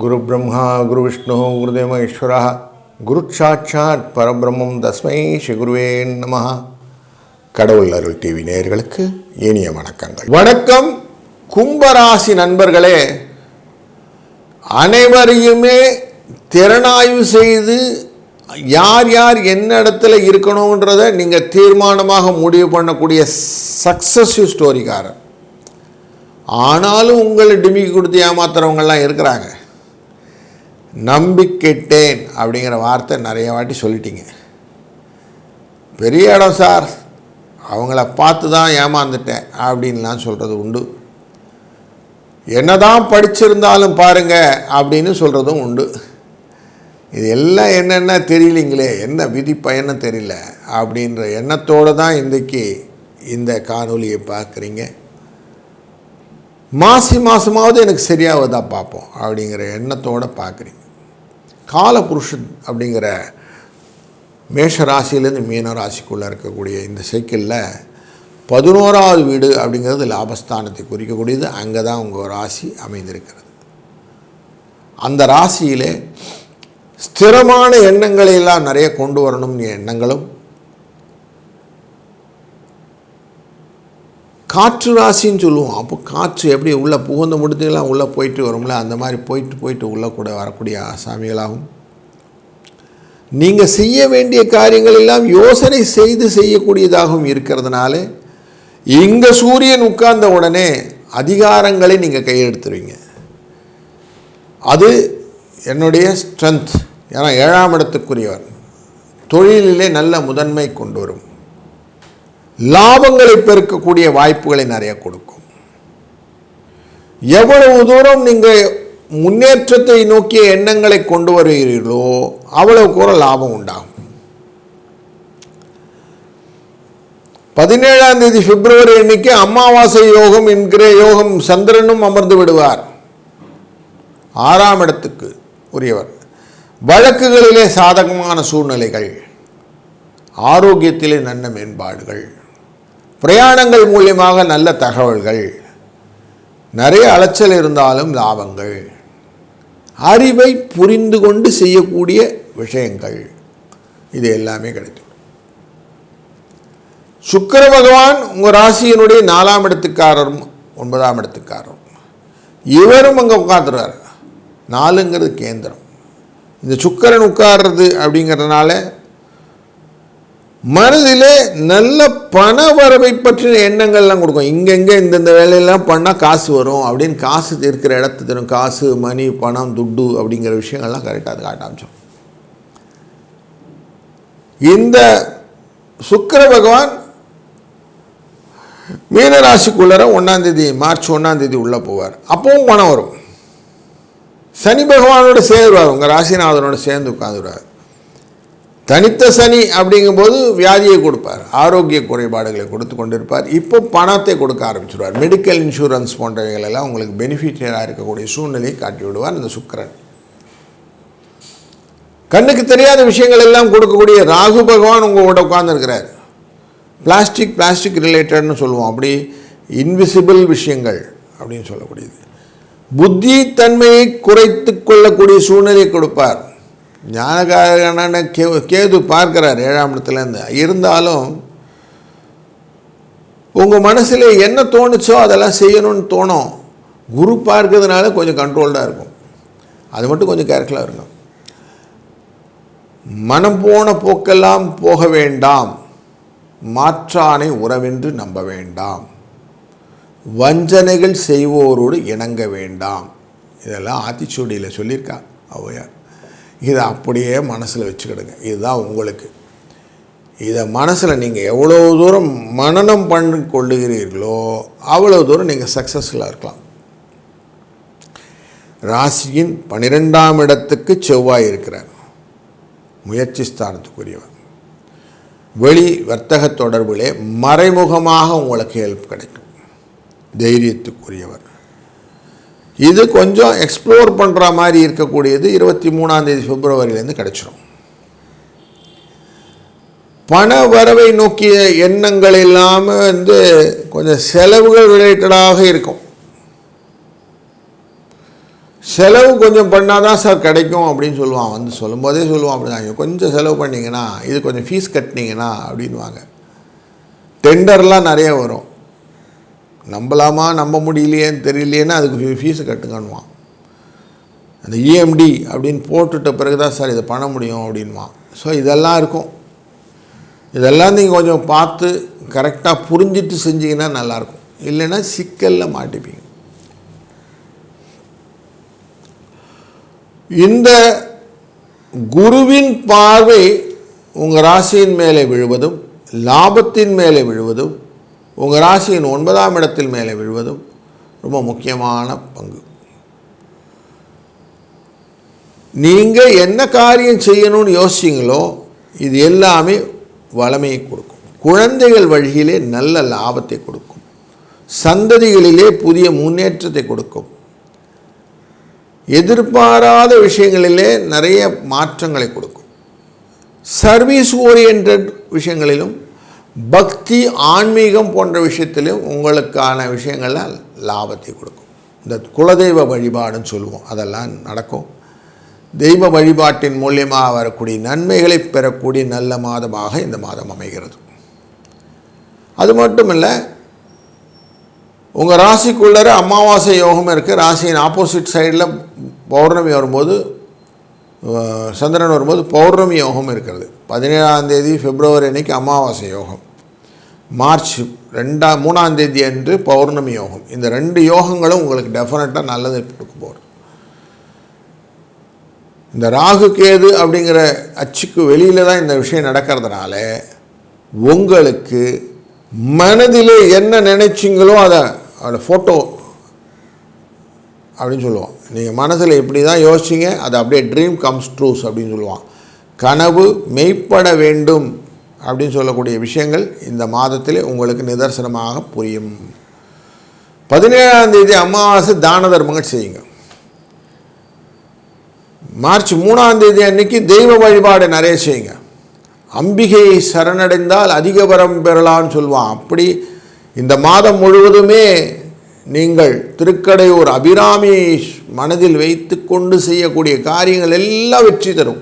गुरु ब्रह्मा गुरु विष्णु गुरुदेव ईश्वरः गुरु साक्षात् परब्रह्मं तस्मै श्री गुरुवे நமஹ. கடவுள் அருள் டிவி நேயர்களுக்கு இனிய வணக்கங்கள். வணக்கம் கும்பராசி நண்பர்களே. அனைவரையுமே திறனாய்வு செய்து யார் யார் என்ன இடத்துல இருக்கணுன்றதை நீங்கள் தீர்மானமாக முடிவு பண்ணக்கூடிய சக்ஸஸ்ஃபுல் ஸ்டோரிக்காரர். ஆனாலும் உங்களை டிமிக்கி கொடுத்து ஏமாத்துறவங்கெல்லாம் இருக்கிறாங்க. நம்பிக்கிட்டேன் அப்படிங்கிற வார்த்தை நிறைய வாட்டி சொல்லிட்டீங்க. பெரிய இடம் சார், அவங்கள பார்த்து தான் ஏமாந்துட்டேன் அப்படின்லாம் சொல்கிறது உண்டு. என்னதான் படிச்சிருந்தாலும் பாருங்கள் அப்படின்னு சொல்கிறதும் உண்டு. இது எல்லாம் என்னென்ன தெரியலிங்களே, என்ன விதி பயன்னு தெரியல அப்படின்ற எண்ணத்தோடு தான் இன்றைக்கி இந்த காணொலியை பார்க்குறீங்க. மாதமாவது எனக்கு சரியாவதா பார்ப்போம் அப்படிங்கிற எண்ணத்தோடு பார்க்குறீங்க. காலபுருஷன் அப்படிங்கிற மேஷ ராசியிலேருந்து மீன ராசிக்குள்ளே இருக்கக்கூடிய இந்த சைக்கிளில் 11வது வீடு அப்படிங்கிறது லாபஸ்தானத்தை குறிக்கக்கூடியது. அங்கே தான் உங்கள் ராசி அமைந்திருக்கிறது. அந்த ராசியிலே ஸ்திரமான எண்ணங்களை எல்லாம் நிறைய கொண்டு வரணும்னு எண்ணங்களும், காற்று ராசின்னு சொல்லுவோம். அப்போ காற்று எப்படி உள்ளே புகுந்த முடித்துலாம் உள்ளே போயிட்டு வரும்ல, அந்த மாதிரி போயிட்டு உள்ளே கூட வரக்கூடிய ஆசாமிகளாகும். நீங்கள் செய்ய வேண்டிய காரியங்கள் எல்லாம் யோசனை செய்து செய்யக்கூடியதாகவும் இருக்கிறதுனால இங்கே சூரியன் உட்கார்ந்த உடனே அதிகாரங்களை நீங்கள் கையெடுத்துருவீங்க. அது என்னுடைய ஸ்ட்ரென்த். ஏன்னா 7ஆம் இடத்துக்குரியவர். தொழிலிலே நல்ல முதன்மை கொண்டு வரும். லாபங்களை பெருக்கக்கூடிய வாய்ப்புகளை நிறைய கொடுக்கும். எவ்வளவு தூரம் நீங்கள் முன்னேற்றத்தை நோக்கிய எண்ணங்களை கொண்டு வருகிறீர்களோ அவ்வளவு கூட லாபம் உண்டாகும். 17ஆம் தேதி பிப்ரவரி அன்னைக்கு அமாவாசை யோகம் என்கிற யோகம் சந்திரனும் அமர்ந்து விடுவார். 6ஆம் இடத்துக்கு உரியவர். வழக்குகளிலே சாதகமான சூழ்நிலைகள், ஆரோக்கியத்திலே நல்ல மேம்பாடுகள், பிரயாணங்கள் மூலியமாக நல்ல தகவல்கள், நிறைய அலைச்சல் இருந்தாலும் லாபங்கள், அறிவை புரிந்து கொண்டு செய்யக்கூடிய விஷயங்கள், இது எல்லாமே கிடைக்கும். சுக்கிர பகவான் உங்கள் ராசியினுடைய 4ஆம் இடத்துக்காரரும் 9ஆம் இடத்துக்காரரும். இவரும் அங்கே உட்கார்ந்துறார். 4ங்கிறது கேந்திரம். இந்த சுக்கிரன் உட்கார்றது அப்படிங்கிறதுனால மனதிலே நல்ல பண வரவை பற்றின எண்ணங்கள்லாம் கொடுக்கும். இங்கெங்கே இந்தந்த வேலையெல்லாம் பண்ணால் காசு வரும் அப்படின்னு காசு இருக்கிற இடத்து தரும். காசு, மணி, பணம், துட்டு அப்படிங்கிற விஷயங்கள்லாம் கரெக்டாக காட்டாமிச்சோம். இந்த சுக்கிர பகவான் மீனராசிக்குள்ளர 1ஆம் தேதி மார்ச் 1ஆம் தேதி உள்ளே போவார். அப்பவும் பணம் வரும். சனி பகவானோட சேருவார். உங்கள் ராசிநாதனோட சேர்ந்து உட்காந்துருவார். தனித்த சனி அப்படிங்கும்போது வியாதியை கொடுப்பார், ஆரோக்கிய குறைபாடுகளை கொடுத்து கொண்டிருப்பார். இப்போ பணத்தை கொடுக்க ஆரம்பிச்சிடுவார். மெடிக்கல் இன்சூரன்ஸ் போன்றவைகளெல்லாம் உங்களுக்கு பெனிஃபிட்டியராக இருக்கக்கூடிய சூழ்நிலையை காட்டி விடுவார் இந்த சுக்கிரன். கண்ணுக்கு தெரியாத விஷயங்கள் எல்லாம் கொடுக்கக்கூடிய ராகு பகவான் உங்களோட உட்கார்ந்துருக்கிறார். பிளாஸ்டிக் ரிலேட்டட்னு சொல்லுவோம். அப்படி இன்விசிபிள் விஷயங்கள் அப்படின்னு சொல்லக்கூடியது. புத்தி தன்மையை குறைத்து கொள்ளக்கூடிய சூழ்நிலையை கொடுப்பார். ஞானகாரனான கேது பார்க்கிறார் 7ஆம் இடத்துலேருந்து. இருந்தாலும் உங்கள் மனசில் என்ன தோணுச்சோ அதெல்லாம் செய்யணும்னு தோணும். குரு பார்க்கறதுனால கொஞ்சம் கண்ட்ரோல்டாக இருக்கும். அது மட்டும் கொஞ்சம் கேர்ஃபுல்லாக இருக்கும். மனம் போன போக்கெல்லாம் போக வேண்டாம். மாற்றானை உறவென்று நம்ப வேண்டாம். வஞ்சனைகள் செய்வோரோடு இணங்க வேண்டாம். இதெல்லாம் ஆத்திச்சூடியில் சொல்லியிருக்கா ஔவையார். இதை அப்படியே மனசில் வச்சுக்கிடுங்க. இதுதான் உங்களுக்கு. இதை மனசில் நீங்கள் எவ்வளோ தூரம் மனனம் பண்ணி கொள்ளுகிறீர்களோ அவ்வளோ தூரம் நீங்கள் சக்ஸஸ்ஃபுல்லாக இருக்கலாம். ராசியின் 12ஆம் இடத்துக்கு செவ்வாய் இருக்கிறார். முயற்சி ஸ்தானத்துக்குரியவர். வெளி வர்த்தக தொடர்பிலே மறைமுகமாக உங்களுக்கு ஹெல்ப் கிடைக்கும். தைரியத்துக்குரியவர். இது கொஞ்சம் எக்ஸ்ப்ளோர் பண்ணுற மாதிரி இருக்கக்கூடியது 23ஆம் தேதி பிப்ரவரியிலேருந்து கிடச்சிடும். பண வரவை நோக்கிய எண்ணங்கள் இல்லாமல் கொஞ்சம் செலவுகள் ரிலேட்டடாக இருக்கும். செலவு கொஞ்சம் பண்ணால் தான் சார் கிடைக்கும் அப்படின்னு சொல்லுவான். வந்து சொல்லும்போதே சொல்லுவான் அப்படி தான், கொஞ்சம் செலவு பண்ணிங்கன்னா, இது கொஞ்சம் ஃபீஸ் கட்டினீங்கன்னா அப்படின்வாங்க. டெண்டர்லாம் நிறைய வரும், நம்பலாமா நம்ப முடியலையேன்னு தெரியலையேன்னா அதுக்கு ஃபீஸு கட்டுங்கன்னுவான். அந்த இஎம்டி அப்படின்னு போட்டுட்ட பிறகு தான் சார் இதை பண்ண முடியும் அப்படின்வான். ஸோ இதெல்லாம் இருக்கும். இதெல்லாம் நீங்கள் கொஞ்சம் பார்த்து கரெக்டாக புரிஞ்சிட்டு செஞ்சிங்கன்னா நல்லாயிருக்கும். இல்லைன்னா சிக்கலில் மாட்டிப்பீங்க. இந்த குருவின் பார்வை உங்கள் ராசியின் மேலே விழுவதும், லாபத்தின் மேலே விழுவதும், உங்கள் ராசியின் 9ஆம் இடத்தில் மேலே விழுவதும் ரொம்ப முக்கியமான பங்கு. நீங்கள் என்ன காரியம் செய்யணும்னு யோசிச்சிங்களோ இது எல்லாமே வளமையை கொடுக்கும். குழந்தைகள் வழியிலே நல்ல லாபத்தை கொடுக்கும். சந்ததிகளிலே புதிய முன்னேற்றத்தை கொடுக்கும். எதிர்பாராத விஷயங்களிலே நிறைய மாற்றங்களை கொடுக்கும். சர்வீஸ் ஓரியன்ட் விஷயங்களிலும், பக்தி ஆன்மீகம் போன்ற விஷயத்திலும் உங்களுக்கான விஷயங்களால் லாபத்தை கொடுக்கும். இந்த குலதெய்வ வழிபாடுன்னு சொல்லுவோம், அதெல்லாம் நடக்கும். தெய்வ வழிபாட்டின் மூலியமாக வரக்கூடிய நன்மைகளை பெறக்கூடிய நல்ல மாதமாக இந்த மாதம் அமைகிறது. அது மட்டும் இல்லை, உங்கள் ராசிக்குள்ளே அமாவாசை யோகம் இருக்குது. ராசியின் ஆப்போசிட் சைடில் பௌர்ணமி வரும்போது, சந்திரன் வரும்போது பௌர்ணமி யோகம் இருக்கிறது. 17ஆம் தேதி பிப்ரவரி அன்னைக்கு அமாவாசை யோகம், மார்ச் 3ஆம் தேதி அன்று பௌர்ணமி யோகம். இந்த 2 யோகங்களும் உங்களுக்கு டெஃபினட்டாக நல்லது கொடுக்க போகிறது. இந்த ராகு கேது அப்படிங்கிற அச்சுக்கு வெளியில் தான் இந்த விஷயம் நடக்கிறதுனால உங்களுக்கு மனதிலே என்ன நினைச்சிங்களோ அதை ஃபோட்டோ அப்படின்னு சொல்லுவோம். நீங்கள் மனசில் இப்படி தான் யோசிச்சிங்க, அது அப்படியே ட்ரீம் கம்ஸ் ட்ரூஸ் அப்படின்னு சொல்லுவான். கனவு மெய்ப்பட வேண்டும் அப்படின்னு சொல்லக்கூடிய விஷயங்கள் இந்த மாதத்திலே உங்களுக்கு நிதர்சனமாக புரியும். 17ஆம் தேதி அமாவாசை தான தர்மங்கள் செய்யுங்க. மார்ச் 3ஆம் தேதி அன்னைக்கு தெய்வ வழிபாடு நிறைய செய்யுங்க. அம்பிகையை சரணடைந்தால் அதிக வரம் பெறலான்னு சொல்லுவான். அப்படி இந்த மாதம் முழுவதுமே நீங்கள் திருக்கடையூர் அபிராமியை மனதில் வைத்து கொண்டு செய்யக்கூடிய காரியங்கள் எல்லாம் வெற்றி தரும்.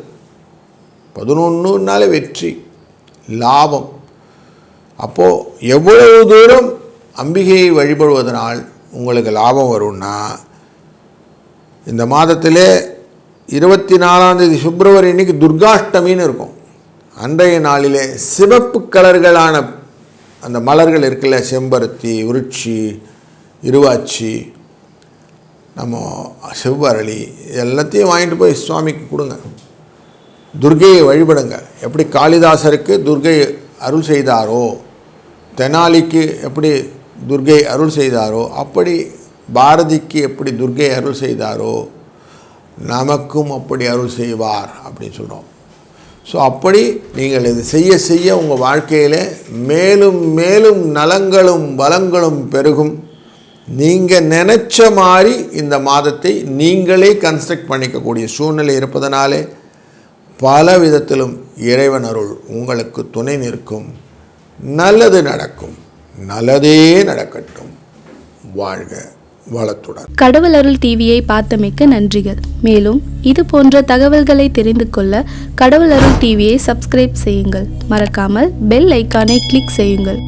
11 வெற்றி, லாபம். அப்போது எவ்வளவு தூரம் அம்பிகையை வழிபடுவதனால் உங்களுக்கு லாபம் வரும்னா, இந்த மாதத்திலே 24ஆம் தேதி பிப்ரவரி அன்னைக்கு துர்காஷ்டமின்னு இருக்கும். அன்றைய நாளிலே சிவப்பு கலர்களான அந்த மலர்கள் இருக்குல்ல, செம்பருத்தி, விருட்சி, இருவாச்சி, நம்ம செவ்வரளி, எல்லாத்தையும் வாங்கிட்டு போய் சுவாமிக்கு கொடுங்க. துர்கையை வழிபடுங்க. எப்படி காளிதாசருக்கு துர்கை அருள் செய்தாரோ, தெனாலிக்கு எப்படி துர்கை அருள் செய்தாரோ, அப்படி பாரதிக்கு எப்படி துர்கை அருள் செய்தாரோ நமக்கும் அப்படி அருள் செய்வார் அப்படின்னு சொல்கிறோம். ஸோ அப்படி நீங்கள் இது செய்ய செய்ய உங்கள் வாழ்க்கையில் மேலும் மேலும் நலங்களும் வளங்களும் பெருகும். நீங்கள் நினச்ச மாதிரி இந்த மாதத்தை நீங்களே கன்ஸ்ட்ரக்ட் பண்ணிக்கக்கூடிய சூழ்நிலை இருப்பதனாலே பல விதத்திலும் இறைவன் அருள் உங்களுக்கு துணை நிற்கும். நல்லது நடக்கும். நல்லதே நடக்கட்டும். வாழ்க வளத்துடன். கடவுள் அருள் டிவியை பார்த்தமைக்கு நன்றிகள். மேலும் இது போன்ற தகவல்களை தெரிந்து கொள்ள கடவுள் அருள் டிவியை சப்ஸ்கிரைப் செய்யுங்கள். மறக்காமல் பெல் ஐக்கானை கிளிக் செய்யுங்கள்.